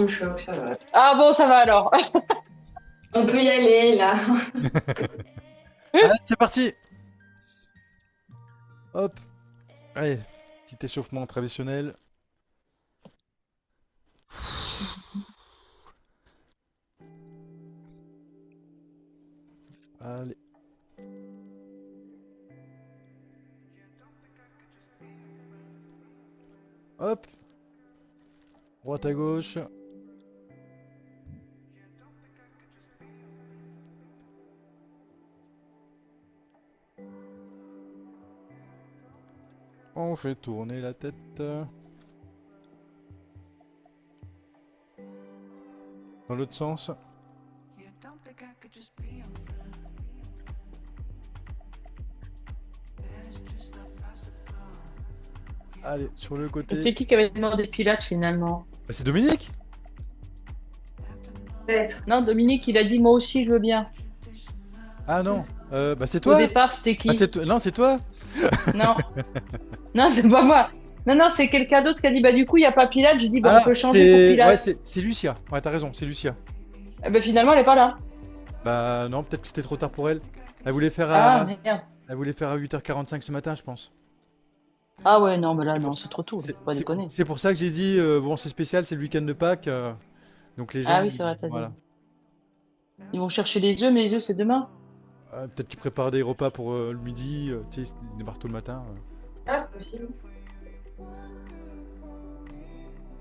me choque, ça va. Ah bon, ça va alors. On peut y aller, là. Allez, c'est parti. Hop. Allez, petit échauffement traditionnel. Allez. Hop. Droite à gauche. On fait tourner la tête. Dans l'autre sens. Allez, sur le Et côté. c'est qui avait demandé Pilates finalement? Bah, c'est Dominique. Peut-être. Non, Dominique, il a dit moi aussi je veux bien. Ah non. Bah c'est Au toi. départ, c'était Ah, qui? c'est toi. Non, c'est toi. Non, non, c'est pas moi. Non, non, c'est quelqu'un d'autre qui a dit bah du coup il y a pas Pilates. Je dis bah on Ah, peut changer pour c'est... Ouais, Pilates. c'est Lucia. Ouais, t'as raison, c'est Lucia. Eh ben finalement elle est pas là. Bah non, peut-être que c'était trop tard pour elle. Elle voulait faire Ah à... merde. Elle voulait faire à 8h45 ce matin, je pense. Ah ouais non mais là C'est non pour, c'est trop tôt, là, c'est- faut pas c'est- déconner. c'est pour ça que j'ai dit, bon, c'est spécial, c'est le week-end de Pâques. Donc les Ah gens, oui c'est vrai t'as dit. voilà. Ils vont chercher les œufs mais les œufs c'est demain. Peut-être qu'ils préparent des repas pour le midi, tu sais, ils débarquent tôt le matin. Ah, c'est possible.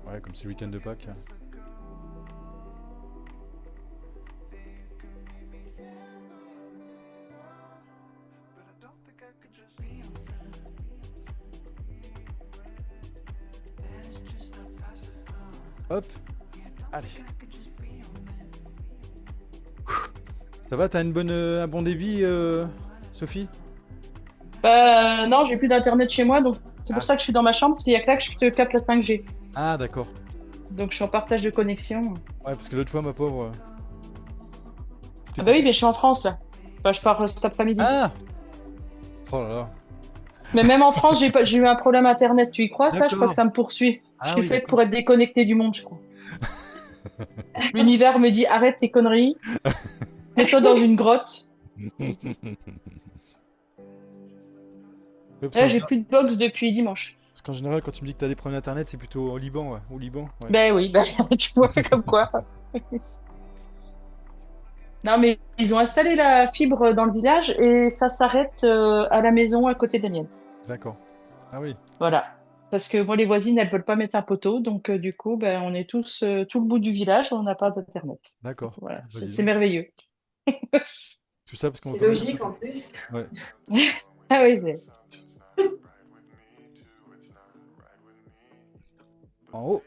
Ouais, comme c'est le week-end de Pâques. Hop, allez. Ça va, t'as un bon débit, Sophie? Bah non j'ai plus d'internet chez moi donc c'est pour Ah. ça que je suis dans ma chambre parce qu'il y a que là que je te capte la 5G. Ah, d'accord. Donc je suis en partage de connexion. Ouais, parce que l'autre fois, ma pauvre, c'était Ah bah oui compliqué. mais je suis en France là. Bah je pars cet après-midi. Ah! Oh là là. Mais même en France, j'ai eu un problème internet. Tu y crois ça? Je crois que D'accord. ça me poursuit. Je Ah suis oui, faite d'accord. pour être déconnectée du monde, je crois. L'univers me dit arrête tes conneries, mets-toi dans une grotte. Ouais, parce Là, qu'en j'ai général, plus de box depuis dimanche. parce qu'en général, quand tu me dis que t'as des problèmes d'internet, c'est plutôt au Liban, ouais. Au Liban, ouais. Ben oui, ben, tu vois comme quoi. Non, mais ils ont installé la fibre dans le village et ça s'arrête à la maison à côté de la mienne. D'accord. Ah oui, Voilà. Parce que moi, les voisines, elles veulent pas mettre un poteau, donc du coup, ben, on est tous tout le bout du village, on n'a pas d'internet. Donc d'accord. voilà, Bah, dis c'est donc. merveilleux. Tout ça parce qu'on veut C'est pas mettre un logique en poteau. plus. Ouais. Ah oui, En haut.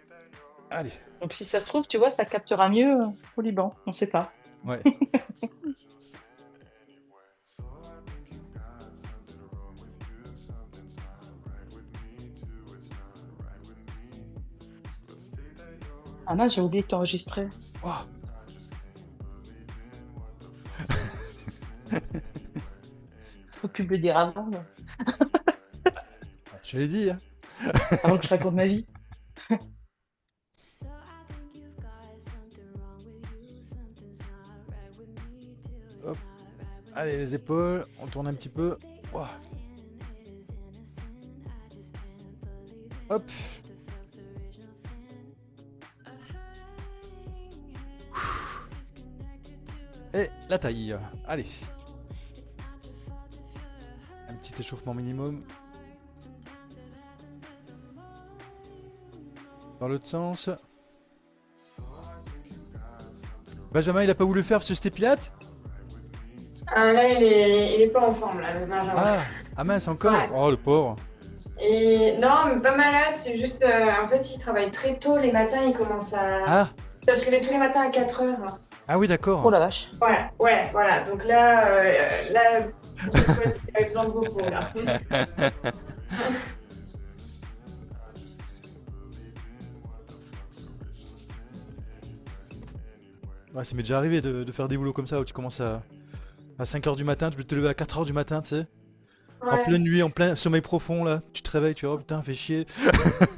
Allez. donc si ça se trouve, tu vois, ça captera mieux au Liban. On sait pas. Ouais. Ah mince, j'ai oublié de t'enregistrer. Oh, Faut plus me le dire avant, là. je l'ai dit, hein. Avant que je raconte ma vie. Hop. Allez, les épaules. On tourne un petit peu. Oh. Hop. Et la taille. Allez. Un petit échauffement minimum. Dans l'autre sens. Benjamin, il a pas voulu faire parce que c'était Pilate? Ah, là, il est pas en forme, là, le Benjamin. Ah mince, encore? Ouais. Oh, le pauvre. Et non, mais pas malade, c'est juste, en fait, il travaille très tôt les matins, il commence à... Ah, Parce que tous les matins à 4 heures. ah oui, Oh d'accord. la vache. Ouais, ouais, voilà. Donc là, pour cette fois-ci, il a besoin de repos, là. Ouais, ça m'est déjà arrivé de faire des boulots comme ça où tu commences à 5h du matin, tu peux te lever à 4h du matin, tu sais. En Ouais. pleine nuit, en plein sommeil profond, là. Tu te réveilles, tu vois, oh putain, fais chier.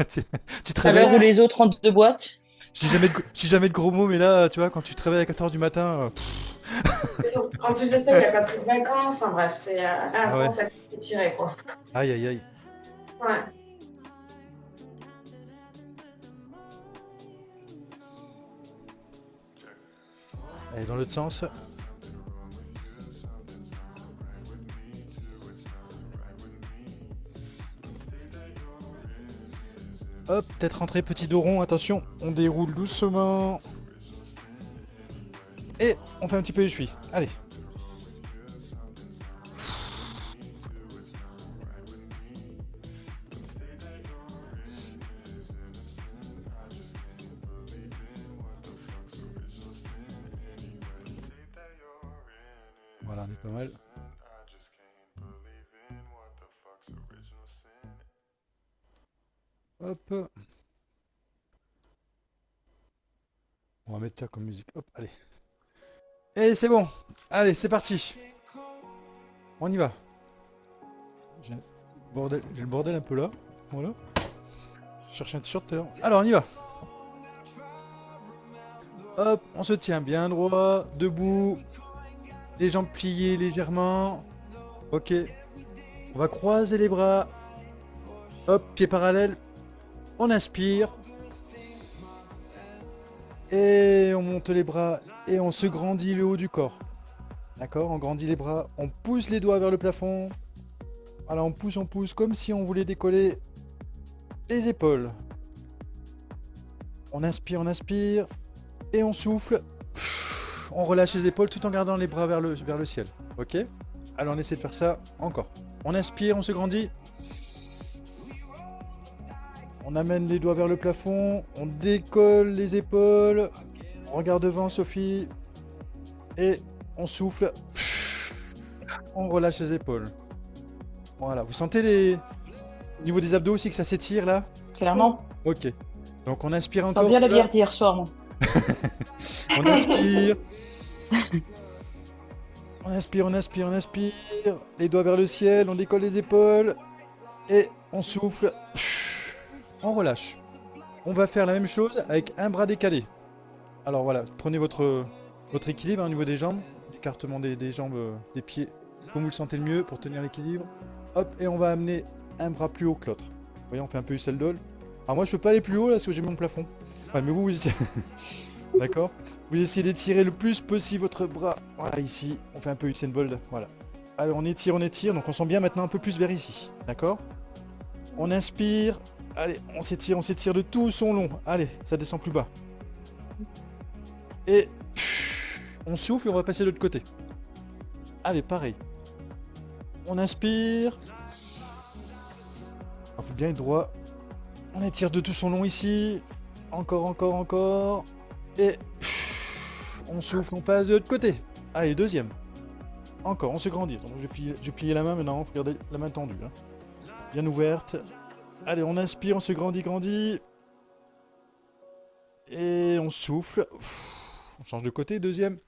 Tu, tu te À réveilles. l'heure où les autres rentrent de boîte. Je dis jamais de gros mots, mais là, tu vois, quand tu te réveilles à 4h du matin, En plus de ça, il n'a pas pris de vacances. Enfin bref, c'est ah ouais, bon, ça s'est tiré quoi. aïe aïe aïe. Ouais. Allez, dans l'autre sens. Hop, tête rentrée, petit dos rond, attention, on déroule doucement. Et on fait un petit peu essuie. Allez. Voilà, on est pas mal. Hop. On va mettre ça comme musique. Hop, allez. Et c'est bon. Allez, c'est parti. On y va. J'ai le bordel un peu là. Voilà. Je cherchais un t-shirt tout à l'heure. Alors, on y va. Hop, on se tient bien droit, debout. Les jambes pliées légèrement. Ok. On va croiser les bras. Hop, pieds parallèles. On inspire. Et on monte les bras et on se grandit le haut du corps. D'accord? On grandit les bras, on pousse les doigts vers le plafond. Voilà, on pousse comme si on voulait décoller les épaules. On inspire et on souffle. On relâche les épaules tout en gardant les bras vers le ciel. Ok? Alors on essaie de faire ça encore. On inspire, on se grandit. On amène les doigts vers le plafond, on décolle les épaules, on regarde devant Sophie, et on souffle, on relâche les épaules. Voilà, vous sentez au niveau des abdos aussi que ça s'étire là? Clairement. Ok, donc on inspire Je encore. sens bien la bière d'hier soir, moi. On inspire. On inspire. Les doigts vers le ciel, on décolle les épaules, et on souffle. On relâche. On va faire la même chose avec un bras décalé. Alors voilà, prenez votre équilibre au niveau des jambes, l'écartement des jambes, des pieds, comme vous le sentez le mieux pour tenir l'équilibre. Hop, et on va amener un bras plus haut que l'autre. Vous voyez, on fait un peu Usain Bolt. Alors moi je peux pas aller plus haut là parce que j'ai mon plafond. Ouais, mais vous essayez... D'accord? Vous essayez d'étirer le plus possible votre bras. Voilà, ici, on fait un peu Usain Bolt. Voilà. Allez, on étire, donc on sent bien maintenant un peu plus vers ici. D'accord? On inspire. Allez, on s'étire de tout son long. Allez, ça descend plus bas. Et on souffle et on va passer de l'autre côté. Allez, pareil. On inspire. Il faut bien être droit. On étire de tout son long ici. Encore. Et on souffle, on passe de l'autre côté. Allez, deuxième. Encore, on se grandit. Attends, je vais plier la main maintenant. Faut garder la main tendue. Hein. Bien ouverte. Allez, on inspire, on se grandit. Et on souffle. On change de côté, deuxième.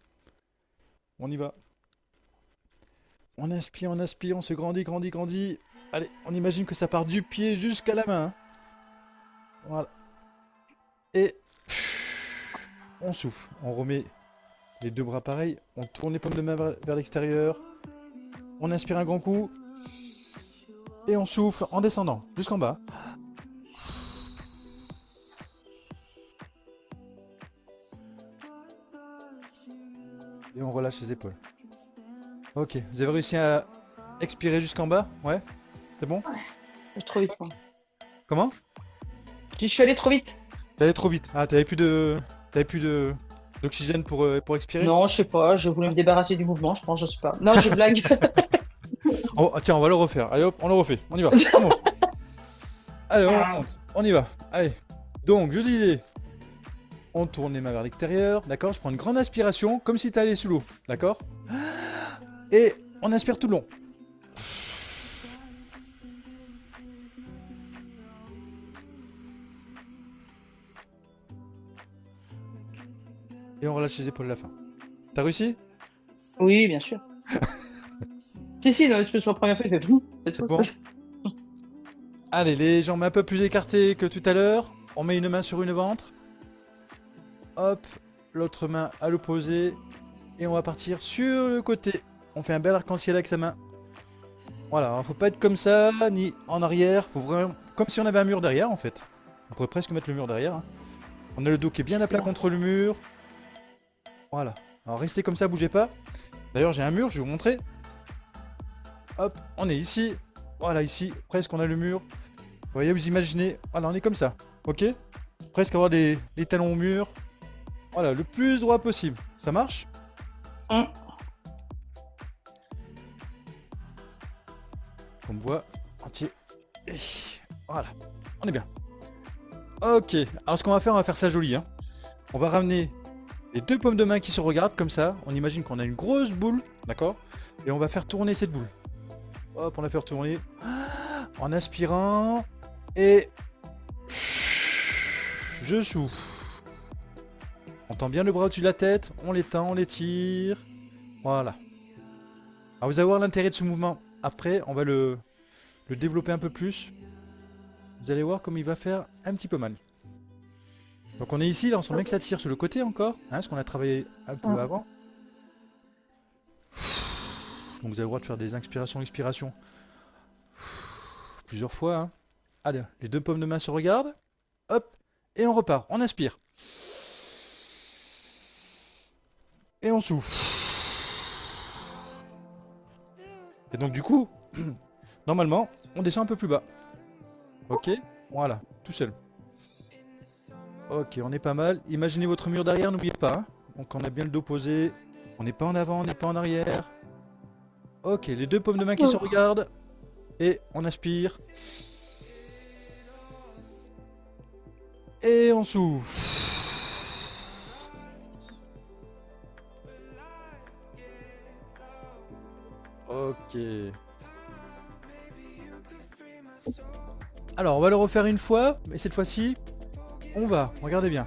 On y va. On inspire, on se grandit. Allez, on imagine que ça part du pied jusqu'à la main. Hein. Voilà. Et on souffle. On remet les deux bras pareils. On tourne les paumes de main vers l'extérieur. On inspire un grand coup. Et on souffle en descendant jusqu'en bas. Et on relâche les épaules. Ok, vous avez réussi à expirer jusqu'en bas? Ouais? C'est bon? Trop vite, moi. Comment? Je suis allé trop vite. T'es allé trop vite. Ah, t'avais plus d'oxygène pour expirer? Non, je sais pas, je voulais me débarrasser du mouvement, je pense, je sais pas. Non, je blague. Oh, tiens, on va le refaire. Allez hop, on le refait. On y va. On monte. Allez, on monte. On y va. Allez. Donc, je disais, on tourne les mains vers l'extérieur. D'accord? Je prends une grande inspiration, comme si t'allais sous l'eau. D'accord? Et on inspire tout le long. Et on relâche les épaules à la fin. T'as réussi? Oui, bien sûr. si, non, c'est la première fois, il fait flou. C'est bon. Allez, les jambes un peu plus écartées que tout à l'heure. On met une main sur une ventre. Hop, l'autre main à l'opposé. Et on va partir sur le côté. On fait un bel arc-en-ciel avec sa main. Voilà, alors faut pas être comme ça, ni en arrière. Faut vraiment... Comme si on avait un mur derrière en fait. On pourrait presque mettre le mur derrière. Hein. On a le dos qui est bien à plat contre le mur. Voilà. Alors restez comme ça, bougez pas. D'ailleurs j'ai un mur, je vais vous montrer. Hop, on est ici. Voilà, ici, presque on a le mur. Vous voyez, vous imaginez. Voilà, on est comme ça. Ok? Presque avoir les talons au mur. Voilà, le plus droit possible. Ça marche? Comme voit, entier. Et voilà, on est bien. Ok, alors ce qu'on va faire, on va faire ça joli. Hein. On va ramener les deux paumes de main qui se regardent comme ça. On imagine qu'on a une grosse boule, d'accord? Et on va faire tourner cette boule. Hop, on la fait tourner. En inspirant. Et... je souffle. On tend bien le bras au-dessus de la tête. On les tend, on les tire. Voilà. Alors vous allez voir l'intérêt de ce mouvement. Après, on va le développer un peu plus. Vous allez voir comme il va faire un petit peu mal. Donc on est ici, là on sent bien que ça tire sur le côté encore. Hein, ce qu'on a travaillé un peu avant. Donc vous avez le droit de faire des inspirations, expirations. Plusieurs fois. Hein. Allez, les deux paumes de main se regardent. Hop, et on repart. On inspire. Et on souffle. Et donc du coup, normalement, on descend un peu plus bas. Ok, voilà, tout seul. Ok, on est pas mal. Imaginez votre mur derrière, n'oubliez pas. Hein. Donc on a bien le dos posé. On n'est pas en avant, on n'est pas en arrière. Ok, les deux paumes de main qui se regardent. Et on inspire. Et on souffle. Ok. Alors, on va le refaire une fois, mais cette fois-ci, on va, regardez bien,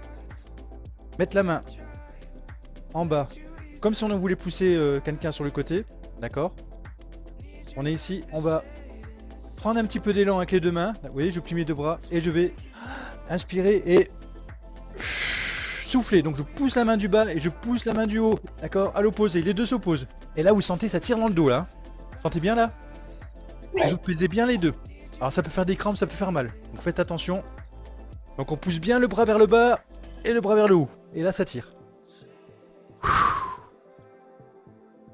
mettre la main en bas, comme si on voulait pousser quelqu'un sur le côté, d'accord? On est ici, on va prendre un petit peu d'élan avec les deux mains, vous voyez, je plie mes deux bras, et je vais inspirer et souffler. Donc je pousse la main du bas et je pousse la main du haut, d'accord? À l'opposé, les deux s'opposent. Et là, vous sentez, ça tire dans le dos, là. Vous sentez bien, là? Et je vous pesez bien les deux. Alors ça peut faire des crampes, ça peut faire mal. Donc faites attention. Donc on pousse bien le bras vers le bas et le bras vers le haut. Et là ça tire.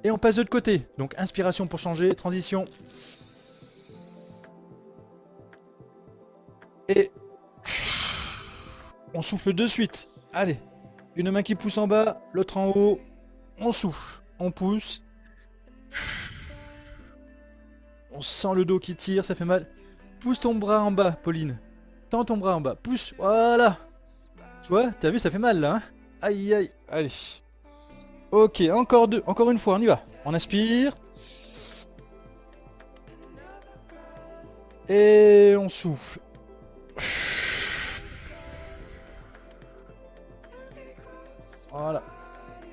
Et on passe de l'autre côté. Donc inspiration pour changer, transition. Et on souffle de suite. Allez. Une main qui pousse en bas, l'autre en haut. On souffle, on pousse. On sent le dos qui tire, ça fait mal. Pousse ton bras en bas, Pauline. Tends ton bras en bas. Pousse. Voilà. Tu vois, t'as vu, ça fait mal là. Hein, aïe, aïe. Allez. Ok, encore deux. Encore une fois, on y va. On inspire. Et on souffle. Voilà.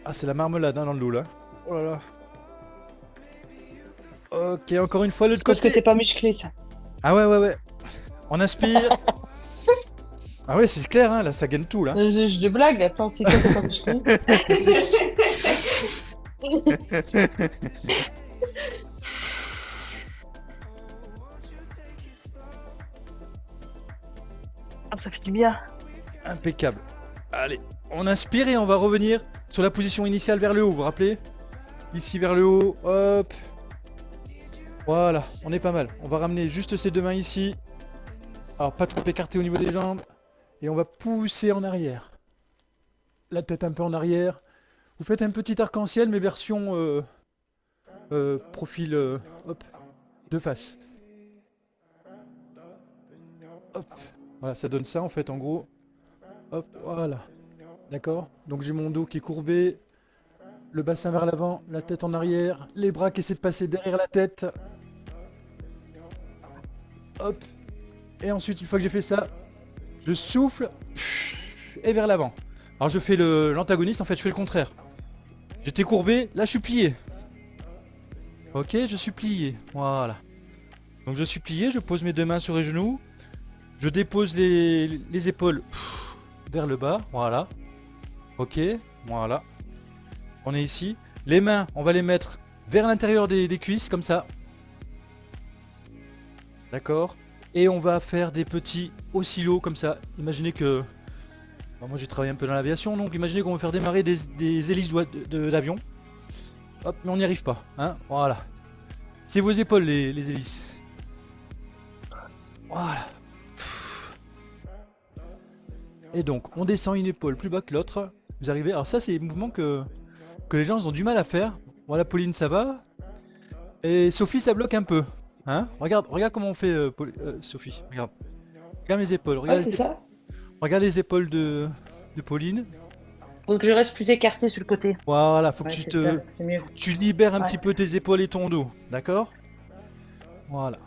Ah, c'est la marmelade hein, dans le dos là. Oh là là. Ok, encore une fois, l'autre Parce que côté. t'es pas musclé, ça. Ah ouais. On inspire. Ah ouais, c'est clair, hein, là, ça gagne tout, là. Je blague, attends, c'est quoi t'es pas musclé? Ah, ça fait du bien. Impeccable. Allez, on inspire et on va revenir sur la position initiale vers le haut, vous vous rappelez? Ici vers le haut, hop. Voilà, on est pas mal. On va ramener juste ces deux mains ici. Alors, pas trop écarté au niveau des jambes. Et on va pousser en arrière. La tête un peu en arrière. Vous faites un petit arc-en-ciel, mais version profil hop, de face. Hop. Voilà, ça donne ça en fait, en gros. Hop, voilà. D'accord? Donc j'ai mon dos qui est courbé. Le bassin vers l'avant, la tête en arrière, les bras qui essaient de passer derrière la tête. Hop. Et ensuite, une fois que j'ai fait ça, je souffle et vers l'avant. Alors je fais l'antagoniste, en fait, je fais le contraire. J'étais courbé, là je suis plié. Ok, je suis plié. Voilà. Donc je suis plié, je pose mes deux mains sur les genoux. Je dépose les épaules vers le bas, voilà. Ok, voilà. On est ici. Les mains, on va les mettre vers l'intérieur des cuisses, comme ça. D'accord. Et on va faire des petits oscillos, comme ça. Imaginez que... Bon, moi j'ai travaillé un peu dans l'aviation, donc imaginez qu'on va faire démarrer des hélices de l'avion. Hop, mais on n'y arrive pas. Hein, voilà. C'est vos épaules, les hélices. Voilà. Et donc, on descend une épaule plus bas que l'autre. Vous arrivez. Alors ça, c'est des mouvements que les gens ils ont du mal à faire. Voilà, Pauline, ça va. Et Sophie, ça bloque un peu. Hein, regarde comment on fait, Sophie. Regarde. Regarde mes épaules. Ouais, c'est ça. Regarde les épaules de Pauline. Faut que je reste plus écarté sur le côté. Voilà, faut que Ouais, tu c'est te, ça, c'est mieux. faut que tu libères un Ouais. petit peu tes épaules et ton dos. D'accord? Voilà.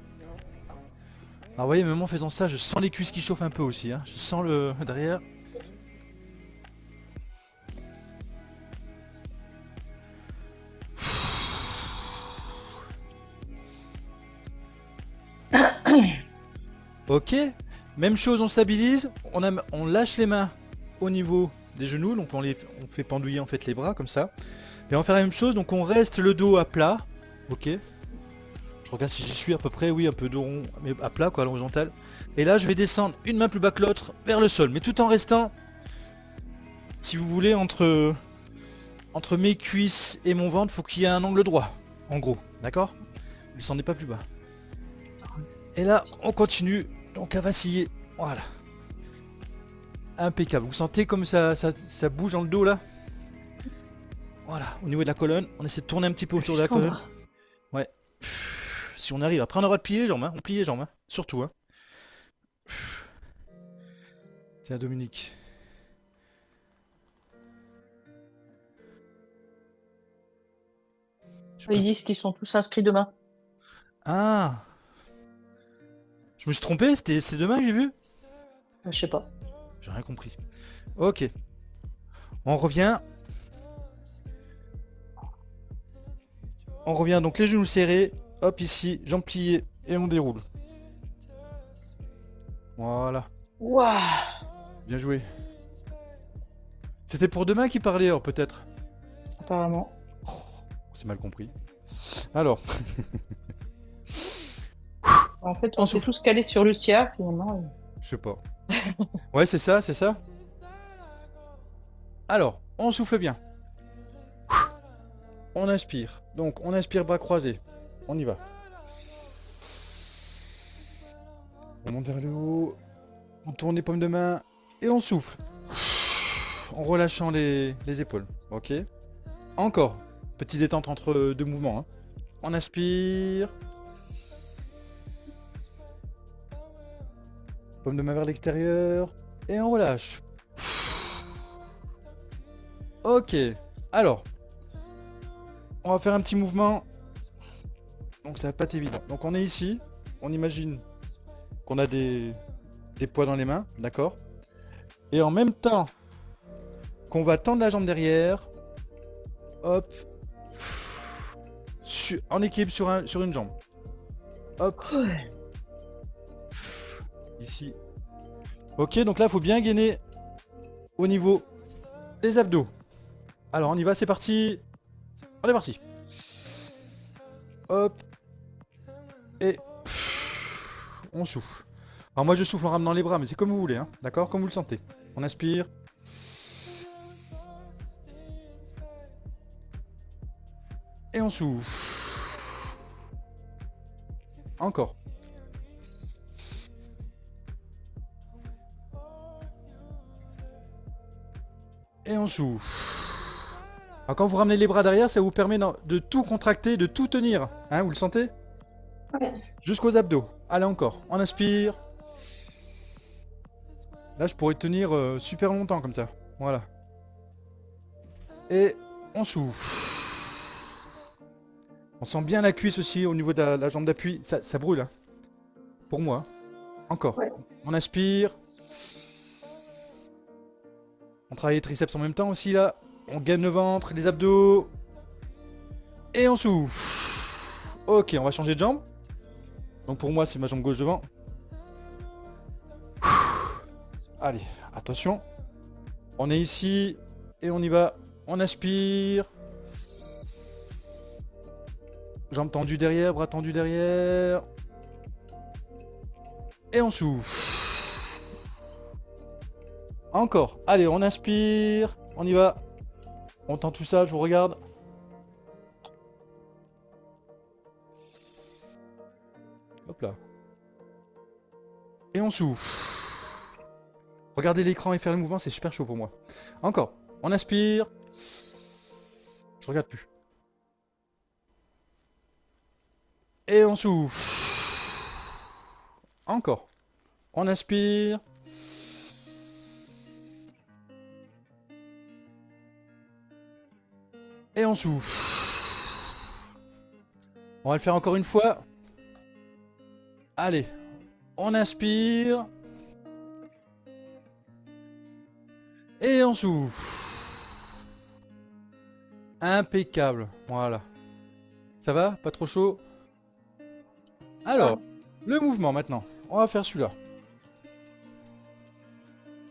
Alors, vous voyez, même en faisant ça, je sens les cuisses qui chauffent un peu aussi. Hein. Je sens le derrière. Ok. Même chose, on stabilise. On lâche les mains au niveau des genoux. Donc on fait pendouiller en fait les bras comme ça. Et on va faire la même chose. Donc on reste le dos à plat. Ok. Je regarde si j'y suis à peu près. Oui, un peu dos rond, mais à plat quoi, à l'horizontale. Et là, je vais descendre une main plus bas que l'autre vers le sol. Mais tout en restant, si vous voulez, entre mes cuisses et mon ventre, faut qu'il y ait un angle droit. En gros. D'accord? Ne descendez pas plus bas. Et là, on continue donc à vaciller. Voilà. Impeccable. Vous sentez comme ça bouge dans le dos là? Voilà. Au niveau de la colonne, on essaie de tourner un petit peu autour de la colonne. Ouais. Si on arrive. Après, on aura de plier les jambes. Hein. On plie les jambes. Hein. Surtout. Hein. Tiens, Dominique. Ils disent qu'ils sont tous inscrits demain. Ah! Je me suis trompé, c'est demain que j'ai vu? Je sais pas. J'ai rien compris. Ok. On revient. On revient donc les genoux serrés. Hop ici, jambes pliées et on déroule. Voilà. Waouh! Bien joué. C'était pour demain qu'il parlait, alors peut-être. Apparemment. C'est mal compris. Alors. En fait, on s'est tous calés sur Lucia, finalement. Je sais pas. Ouais, c'est ça, c'est ça. Alors, on souffle bien. On inspire. Donc, on inspire bras croisés. On y va. On monte vers le haut. On tourne les paumes de main. Et on souffle. En relâchant les épaules. Ok. Encore. Petite détente entre deux mouvements. Hein. On inspire. Paume de main vers l'extérieur. Et on relâche. Ok. Alors. On va faire un petit mouvement. Donc ça va pas être évident. Donc on est ici. On imagine qu'on a des poids dans les mains. D'accord. Et en même temps qu'on va tendre la jambe derrière. Hop. En équilibre sur une jambe. Hop. Ici. Ok, donc là, il faut bien gainer au niveau des abdos. Alors, on y va, c'est parti. On est parti. Hop. Et on souffle. Alors moi, je souffle en ramenant les bras, mais c'est comme vous voulez, hein. D'accord? Comme vous le sentez. On inspire. Et on souffle. Encore. Et on souffle. Alors quand vous ramenez les bras derrière, ça vous permet de tout contracter, de tout tenir. Hein, vous le sentez? Ouais. Jusqu'aux abdos. Allez encore. On inspire. Là, je pourrais tenir super longtemps comme ça. Voilà. Et on souffle. On sent bien la cuisse aussi au niveau de la jambe d'appui. Ça brûle. Hein. Pour moi. Encore. Ouais. On inspire. On travaille les triceps en même temps aussi là. On gaine le ventre, les abdos. Et on souffle. Ok, on va changer de jambe. Donc pour moi, c'est ma jambe gauche devant. Allez, attention. On est ici. et on y va. On aspire. Jambes tendues derrière, bras tendus derrière. Et on souffle. Encore. Allez, on inspire. On y va. On tend tout ça, je vous regarde. Hop là. Et on souffle. Regardez l'écran et faire le mouvement, c'est super chaud pour moi. Encore. On inspire. Je regarde plus. Et on souffle. Encore. On inspire. Et on souffle. On va le faire encore une fois. Allez. On inspire. Et on souffle. Impeccable. Voilà. Ça va? Pas trop chaud? Alors, le mouvement maintenant. On va faire celui-là.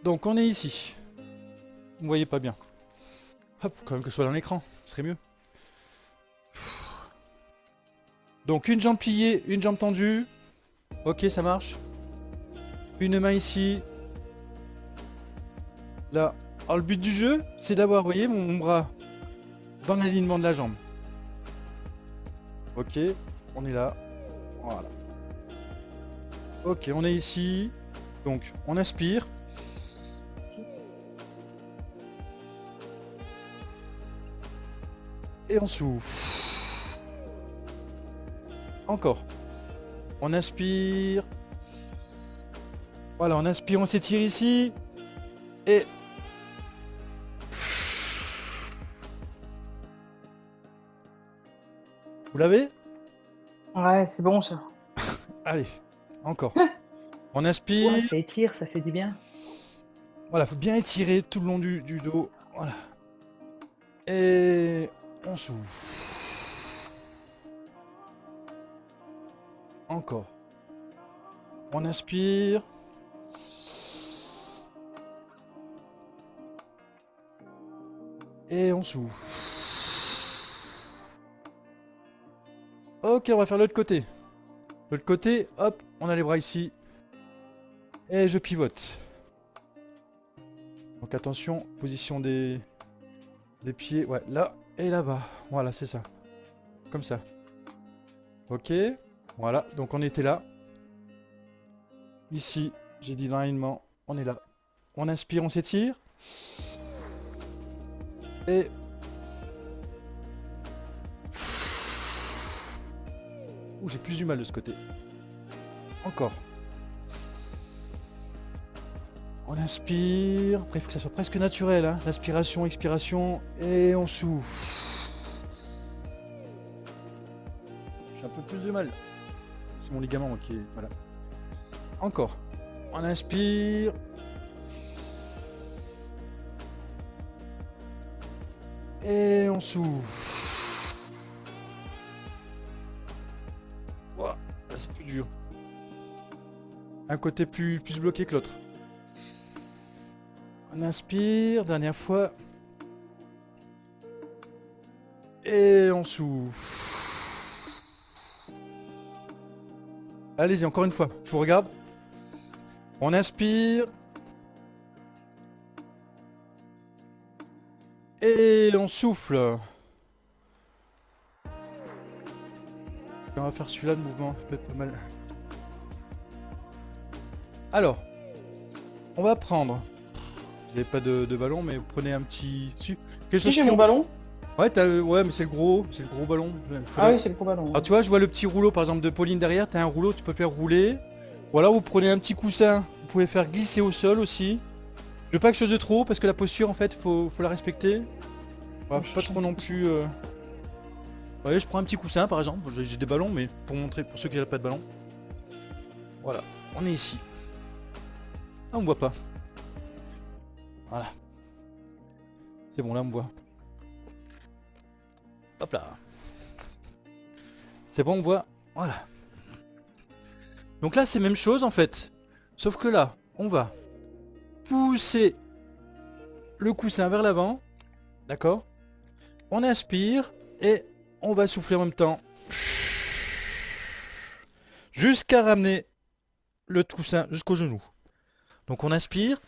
Donc on est ici. Vous ne voyez pas bien. Hop, quand même que je sois dans l'écran. Ce serait mieux. Donc une jambe pliée, une jambe tendue. Ok, ça marche. Une main ici. Là. Alors le but du jeu, c'est d'avoir, vous voyez, mon bras dans l'alignement de la jambe. Ok, on est là. Voilà. Ok, on est ici. Donc, on inspire. Et on souffle. Encore. On inspire. Voilà, on inspire, on s'étire ici. Et... Vous l'avez? Ouais, c'est bon ça. Allez, encore. On inspire. Ouais, ça étire, ça fait du bien. Voilà, faut bien étirer tout le long du dos. Voilà. Et on souffle. Encore. On inspire. Et on souffle. Ok, on va faire l'autre côté. L'autre côté, hop, on a les bras ici. Et je pivote. Donc attention, position des pieds. Ouais, là et là-bas. Voilà, c'est ça. Comme ça. Ok. Voilà, donc on était là. Ici, j'ai dit dans l'alignement, on est là. On inspire, on s'étire. Et... Ouh, j'ai plus du mal de ce côté. Encore. On inspire. Après, il faut que ça soit presque naturel. Hein. L'inspiration, expiration. Et on souffle. J'ai un peu plus de mal. C'est mon ligament qui est... Voilà. Encore. On inspire. Et on souffle. Ouah, là c'est plus dur. Un côté plus bloqué que l'autre. On inspire, dernière fois. Et on souffle. Allez-y, encore une fois. Je vous regarde. On inspire. Et on souffle. On va faire celui-là de mouvement. Ça peut être pas mal. Alors. On va prendre... Vous n'avez pas de ballon, mais vous prenez un petit... Quelque chose J'ai qui... mon ballon. Ouais, ouais, mais c'est le gros ballon. Ah oui, c'est le gros ballon. Alors tu vois, je vois le petit rouleau par exemple de Pauline derrière, t'as un rouleau, tu peux le faire rouler. Ou alors vous prenez un petit coussin, vous pouvez faire glisser au sol aussi. Je veux pas quelque chose de trop, parce que la posture en fait, faut la respecter. Voilà, faut pas trop non plus... Ouais, je prends un petit coussin par exemple, j'ai des ballons, mais pour montrer, pour ceux qui n'ont pas de ballon. Voilà, on est ici. Ah, on me voit pas. Voilà. C'est bon, là on me voit. Hop là. C'est bon, on voit. Voilà. Donc là, c'est même chose en fait. Sauf que là, on va pousser le coussin vers l'avant. D'accord? On inspire et on va souffler en même temps. Jusqu'à ramener le coussin jusqu'au genou. Donc on inspire.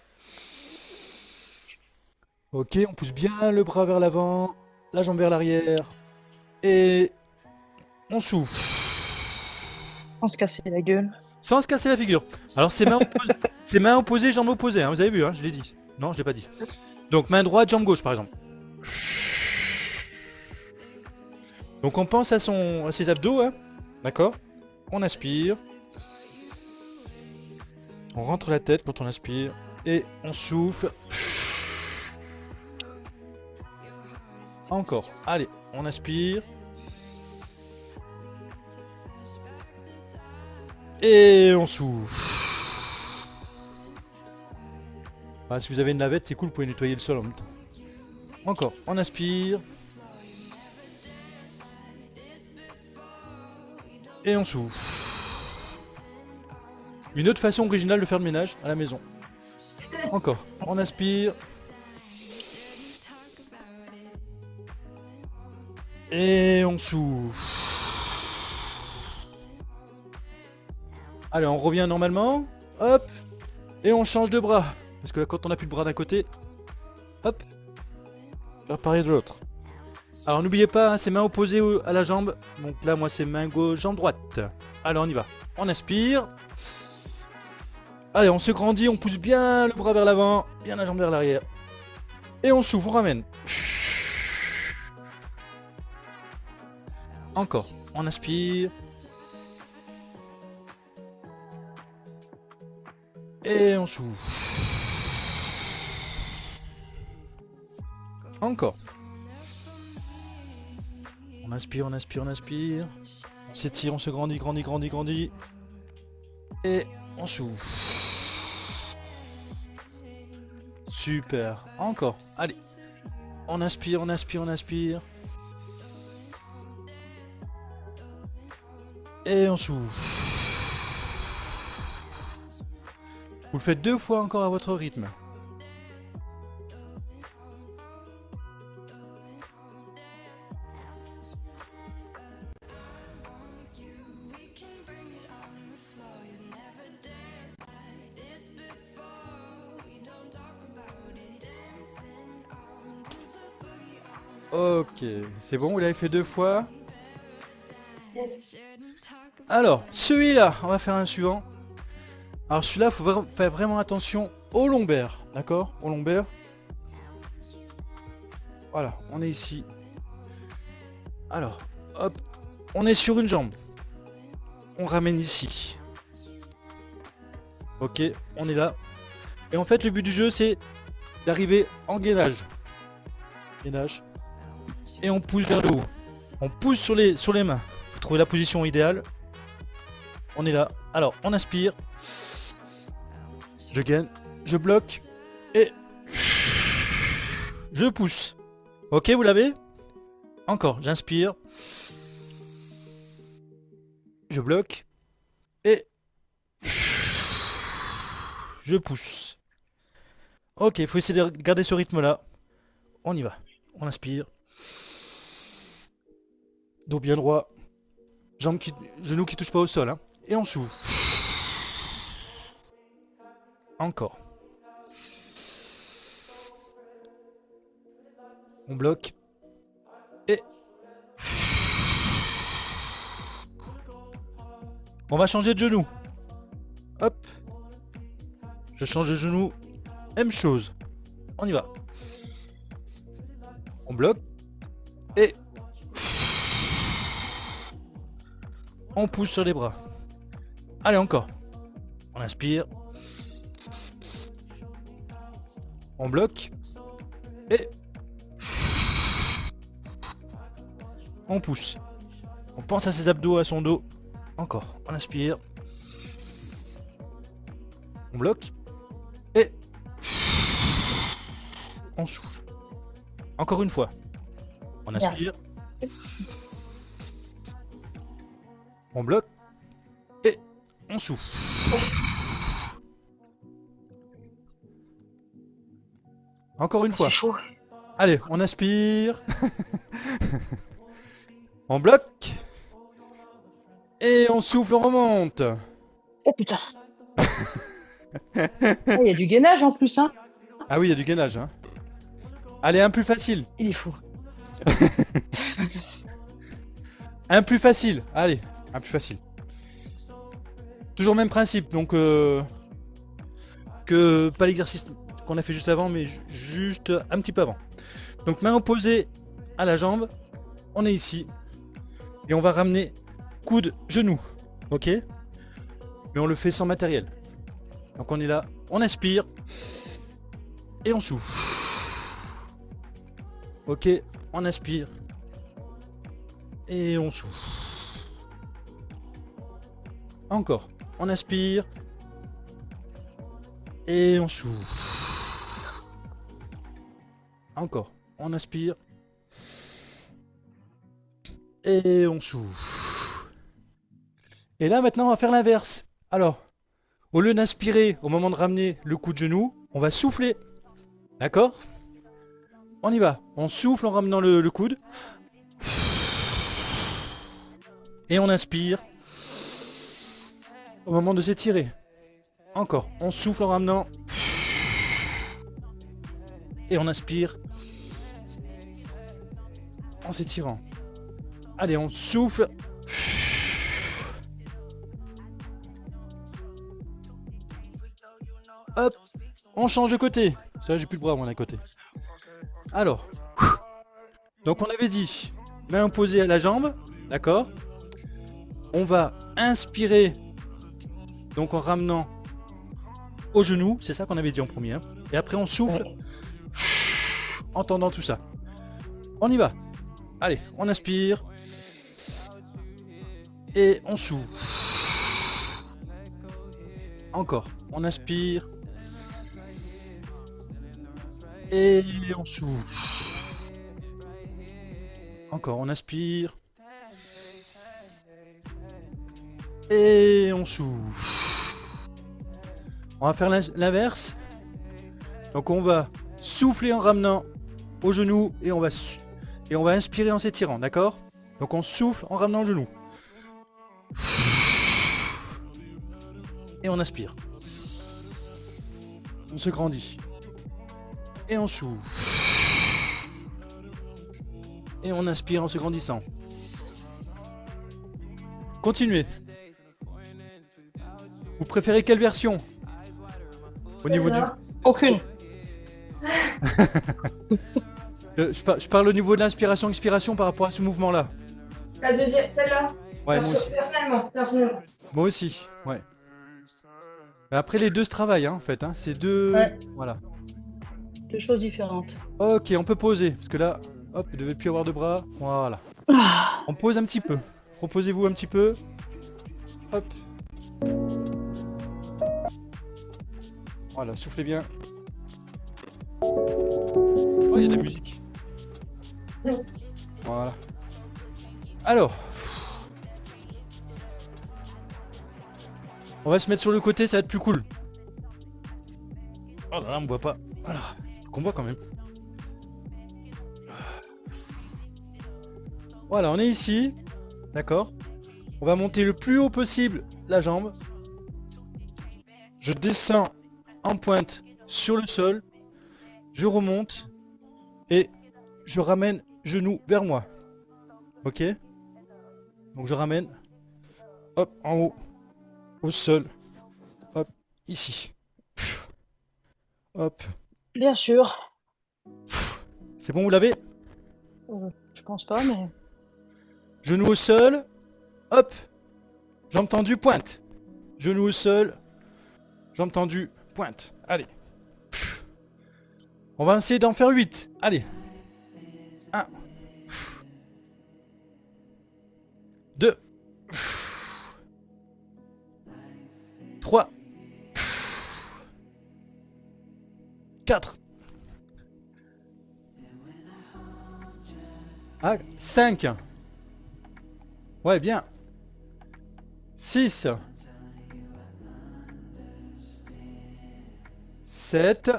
Ok, on pousse bien le bras vers l'avant, la jambe vers l'arrière. Et on souffle. On se casser la gueule. Sans se casser la figure. Alors c'est main opposée, jambe opposée, hein, vous avez vu, hein, je l'ai dit. Non, je l'ai pas dit. Donc main droite, jambe gauche par exemple. Donc on pense à ses abdos, hein. D'accord? On inspire. On rentre la tête quand on inspire. Et on souffle. Encore. Allez, on inspire. Et on souffle. Ah, si vous avez une lavette, c'est cool, vous pouvez nettoyer le sol en même temps. Encore, on inspire. Et on souffle. Une autre façon originale de faire le ménage à la maison. Encore, on inspire. Et on souffle. Allez, on revient normalement. Hop. Et on change de bras. Parce que là, quand on n'a plus de bras d'un côté, hop. Faire pareil de l'autre. Alors n'oubliez pas, hein, c'est main opposée à la jambe. Donc là, moi, c'est main gauche, jambe droite. Allez, on y va. On inspire. Allez, on se grandit, on pousse bien le bras vers l'avant, bien la jambe vers l'arrière. Et on souffle, on ramène. Encore, on inspire. Et on souffle. Encore. On inspire, on inspire, on inspire. On s'étire, on se grandit, grandit. Et on souffle. Super. Encore. Allez. On inspire, on inspire, on inspire. Et on souffle. Vous le faites 2 fois encore à votre rythme. Ok, c'est bon, vous l'avez fait 2 fois. Yes. Alors, celui-là, on va faire un suivant. Alors celui-là, il faut faire vraiment attention au lombaire, d'accord? Au lombaire. Voilà, on est ici. Alors, hop, on est sur une jambe. On ramène ici. Ok, on est là. Et en fait, le but du jeu, c'est d'arriver en gainage. Gainage. Et on pousse vers le haut. On pousse sur les mains. Faut trouver la position idéale. On est là. Alors, on inspire. Je gaine. Je bloque. Et je pousse. Ok, vous l'avez? Encore, j'inspire. Je bloque. Et je pousse. Ok, il faut essayer de garder ce rythme-là. On y va. On inspire. Dos bien droit. Genoux qui touchent pas au sol. Hein. Et on souffle. Encore. On bloque. Et on va changer de genou. Hop. Je change de genou. Même chose. On y va. On bloque. Et on pousse sur les bras. Allez, encore. On inspire. On bloque. Et on pousse. On pense à ses abdos, à son dos. Encore. On inspire. On bloque. Et on souffle. Encore une fois. On inspire. On bloque. Et on souffle. Encore une fois. C'est chaud. Allez, on inspire. On bloque. Et on souffle, on remonte. Oh putain. Il y a du gainage en plus, hein. Ah oui, il y a du gainage. Hein. Allez, un plus facile. Il est fou. Un plus facile. Allez, un plus facile. Toujours le même principe. Donc, que pas l'exercice qu'on a fait juste avant, mais juste un petit peu avant. Donc, main opposée à la jambe. On est ici. Et on va ramener coude, genou. Ok? Mais on le fait sans matériel. Donc, on est là. On inspire. Et on souffle. Ok, on inspire. Et on souffle. Encore, on inspire. Et on souffle. Encore, on inspire. Et on souffle. Et là maintenant on va faire l'inverse. Alors, au lieu d'inspirer au moment de ramener le coup de genou, on va souffler. D'accord? On y va. On souffle en ramenant le coude. Et on inspire au moment de s'étirer. Encore. On souffle en ramenant. Et on inspire en s'étirant. Allez, on souffle. Hop. On change de côté. Ça, j'ai plus le bras, moi, d'un côté. Alors. Donc, on avait dit main opposée à la jambe. D'accord? On va inspirer. Donc, en ramenant au genou. C'est ça qu'on avait dit en premier. Hein. Et après, on souffle. En tendant tout ça. On y va. Allez, on inspire. Et on souffle. Encore. On inspire. Et on souffle. Encore, on inspire. Et on souffle. On va faire l'inverse. Donc on va souffler en ramenant au genou et on va inspirer en s'étirant, d'accord? Donc on souffle en ramenant au genou. Et on inspire. On se grandit. Et on souffle. Et on inspire en se grandissant. Continuez. Vous préférez quelle version? Au niveau du... Aucune. je parle au niveau de l'inspiration-expiration par rapport à ce mouvement-là. La deuxième, celle-là. Ouais, moi aussi. Personnellement. Moi aussi, ouais. Mais après, les deux se travaillent, hein, en fait. Hein. C'est deux... Ouais. Voilà. Deux choses différentes. Ok, on peut poser. Parce que là, hop, il ne devait plus avoir de bras. Voilà. Ah. On pose un petit peu. Reposez-vous un petit peu. Hop. Voilà, soufflez bien. Oh, il y a de la musique. Voilà. Alors. On va se mettre sur le côté, ça va être plus cool. Oh là là, on me voit pas. Voilà. Qu'on voit quand même. Voilà, on est ici. D'accord. On va monter le plus haut possible la jambe. Je descends en pointe sur le sol. Je remonte. Et je ramène genou vers moi. Ok? Donc je ramène. Hop, en haut. Au sol. Hop, ici. Hop. Bien sûr. C'est bon, vous l'avez? Je pense pas, mais... Genou au sol. Hop. Jambe tendue, pointe. Genou au sol. Jambe tendue, pointe. Allez. On va essayer d'en faire 8. Allez. 1. 2. 3. 4. 5. Ouais, bien. 6. 7.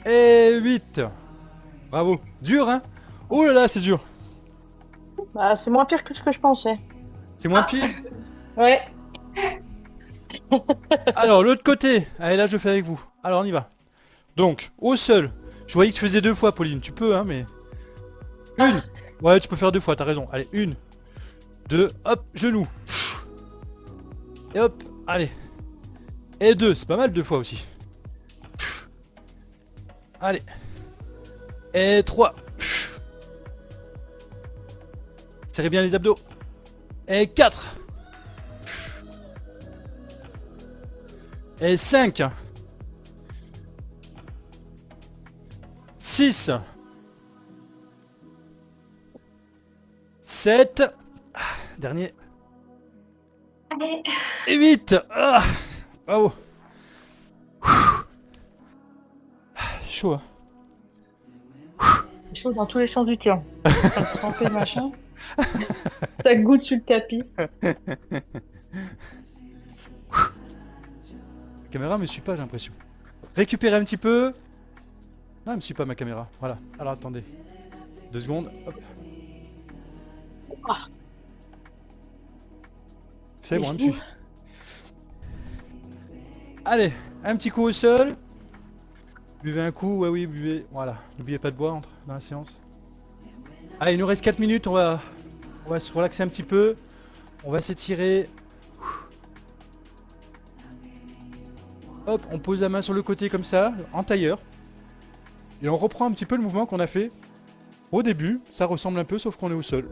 Et 8. Bravo. Dur, hein? Oh là là, c'est dur. Bah, c'est moins pire que ce que je pensais. C'est moins pire. Ouais. Alors, l'autre côté. Allez, là, je fais avec vous. Alors, on y va. Donc, au sol. Je voyais que tu faisais 2 fois, Pauline. Tu peux, hein, mais... Une. Ouais, tu peux faire 2 fois, t'as raison. Allez, 1, 2, hop, genou. Et hop, allez. Et 2, c'est pas mal 2 fois aussi. Allez. Et 3. Serrez bien les abdos. Et 4. Et 5. 6. 7. Dernier. Allez. Et 8. Bravo. Chaud, hein. C'est chaud dans tous les sens du terme. Ça trempé machin. Ça goutte sur le tapis. La caméra me suit pas, j'ai l'impression. Récupérez un petit peu. Non, elle me suit pas ma caméra. Voilà. Alors attendez. 2 secondes. Hop. Ah. C'est bon, elle me suit. Allez, un petit coup au sol. Buvez un coup, ouais oui, buvez. Voilà. N'oubliez pas de boire dans la séance. Allez, il nous reste 4 minutes, on va se relaxer un petit peu. On va s'étirer. Hop, on pose la main sur le côté comme ça, en tailleur. Et on reprend un petit peu le mouvement qu'on a fait au début. Ça ressemble un peu, sauf qu'on est au sol.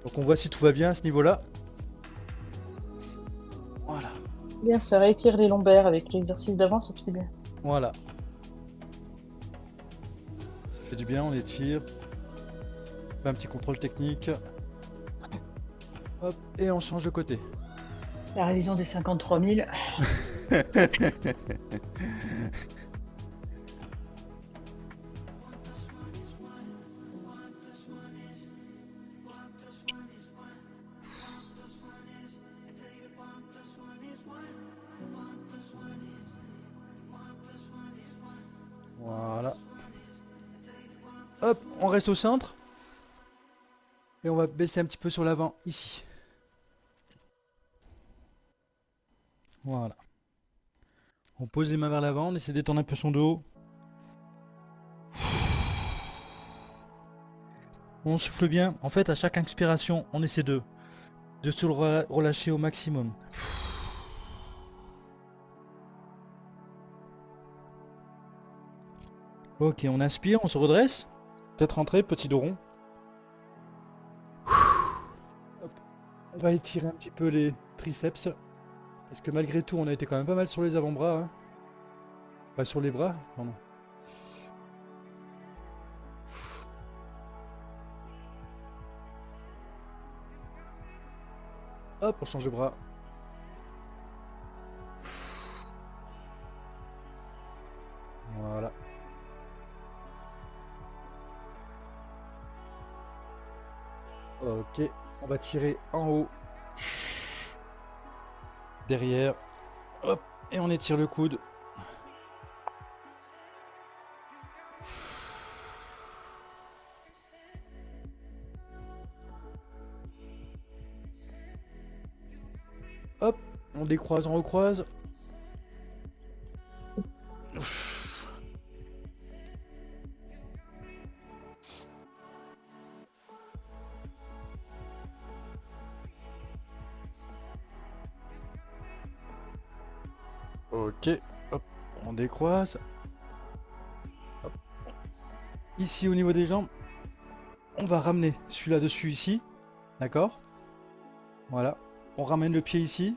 Donc on voit si tout va bien à ce niveau-là. Voilà. Bien, ça réétire les lombaires avec l'exercice d'avant, ça fait bien. Voilà. Ça fait du bien, on étire. On fait un petit contrôle technique. Hop, et on change de côté. La révision des 53 000. Voilà. Hop, on reste au centre. Et on va baisser un petit peu sur l'avant, ici. Voilà. On pose les mains vers l'avant, on essaie d'étendre un peu son dos. On souffle bien. En fait, à chaque inspiration, on essaie de se relâcher au maximum. Ok, on inspire, on se redresse. Tête rentrée, petit dos rond. Hop. On va étirer un petit peu les triceps. Parce que malgré tout, on a été quand même pas mal sur les avant-bras. Hein. Pas sur les bras, pardon. Hop, on change de bras. Voilà. Ok, on va tirer en haut. Derrière. Hop, et on étire le coude. Hop, on décroise, on recroise. Ok, hop, on décroise. Hop. Ici au niveau des jambes, on va ramener celui-là dessus ici. D'accord? Voilà. On ramène le pied ici.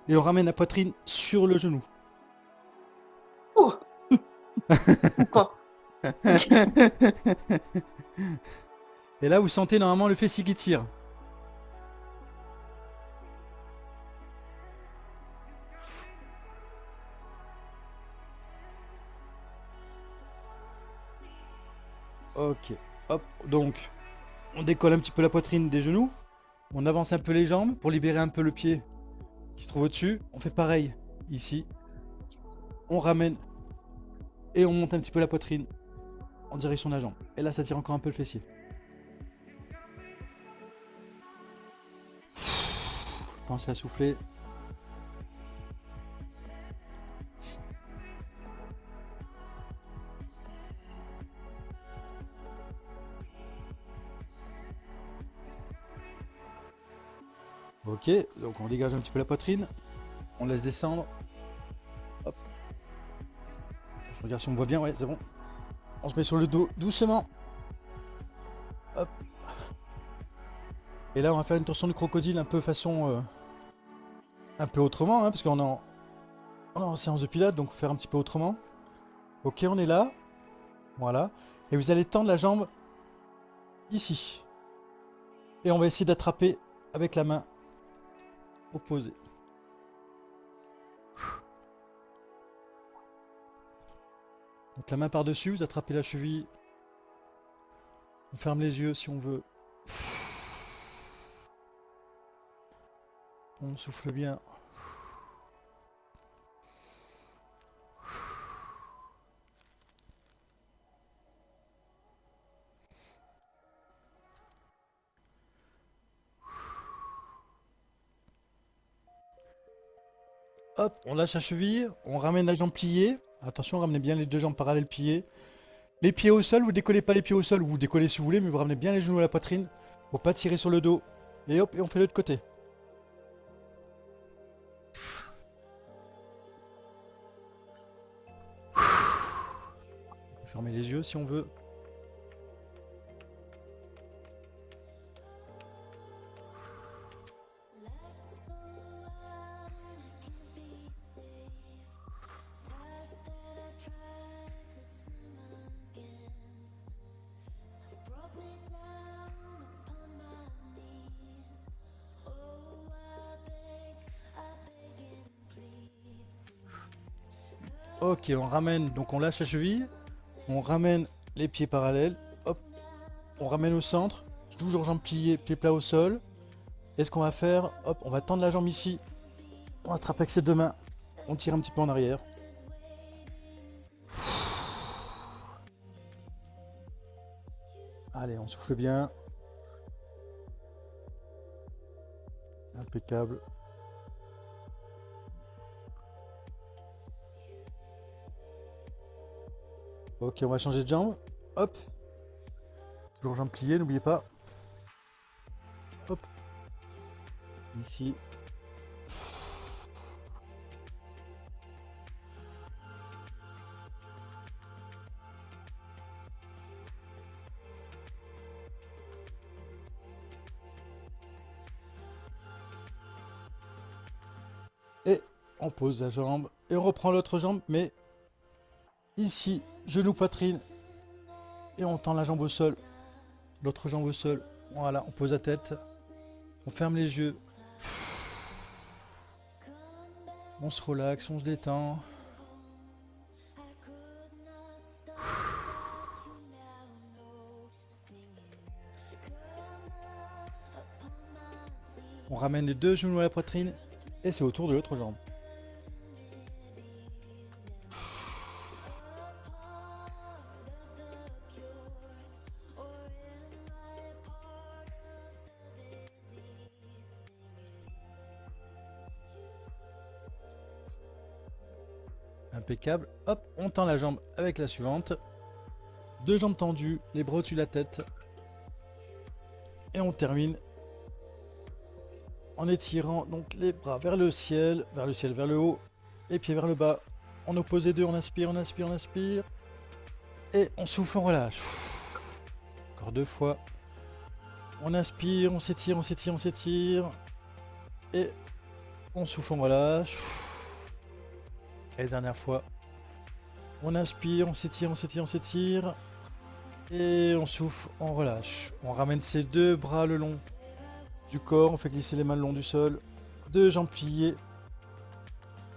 Et on ramène la poitrine sur le genou. Ouh. Ou pas. Et là, vous sentez normalement le fessier qui tire. Ok, hop, donc on décolle un petit peu la poitrine des genoux. On avance un peu les jambes pour libérer un peu le pied qui se trouve au-dessus. On fait pareil ici. On ramène et on monte un petit peu la poitrine en direction de la jambe. Et là, ça tire encore un peu le fessier. Pensez à souffler. Ok, donc on dégage un petit peu la poitrine. On laisse descendre. Hop. Je regarde si on me voit bien, ouais, c'est bon. On se met sur le dos doucement. Hop. Et là, on va faire une torsion de crocodile un peu façon... un peu autrement, hein, parce qu'on est en séance de pilates, donc faire un petit peu autrement. Ok, on est là. Voilà. Et vous allez tendre la jambe ici. Et on va essayer d'attraper avec la main opposée. Donc la main par-dessus, vous attrapez la cheville. On ferme les yeux si on veut. On souffle bien. Hop, on lâche la cheville, on ramène la jambe pliée. Attention, ramenez bien les deux jambes parallèles pliées. Les pieds au sol, vous décollez pas les pieds au sol, vous décollez si vous voulez, mais vous ramenez bien les genoux à la poitrine pour pas tirer sur le dos. Et hop, et on fait l'autre côté. Fermez les yeux si on veut. Ok, on ramène, donc on lâche la cheville, on ramène les pieds parallèles, hop, on ramène au centre, toujours jambes pliées, pieds plats au sol. Et ce qu'on va faire, hop, on va tendre la jambe ici, on attrape avec ses deux mains, on tire un petit peu en arrière. Allez, on souffle bien. Impeccable. Ok, on va changer de jambe. Hop. Toujours jambes pliées, n'oubliez pas. Hop. Ici. Et on pose la jambe. Et on reprend l'autre jambe, mais ici, genou, poitrine. Et on tend la jambe au sol. L'autre jambe au sol. Voilà, on pose la tête. On ferme les yeux. On se relaxe, on se détend. On ramène les deux genoux à la poitrine. Et c'est au tour de l'autre jambe. Impeccable. Hop, on tend la jambe avec la suivante. Deux jambes tendues, les bras au-dessus de la tête. Et on termine en étirant donc les bras vers le ciel, vers le haut, les pieds vers le bas. On oppose les deux, on inspire, on inspire, on inspire. Et on souffle, on relâche. Encore deux fois. On inspire, on s'étire, on s'étire, on s'étire. Et on souffle, on relâche. Et dernière fois. On inspire, on s'étire, on s'étire, on s'étire. Et on souffle, on relâche. On ramène ses deux bras le long du corps. On fait glisser les mains le long du sol. Deux jambes pliées.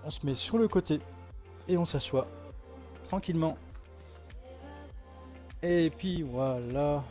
On se met sur le côté. Et on s'assoit tranquillement. Et puis voilà.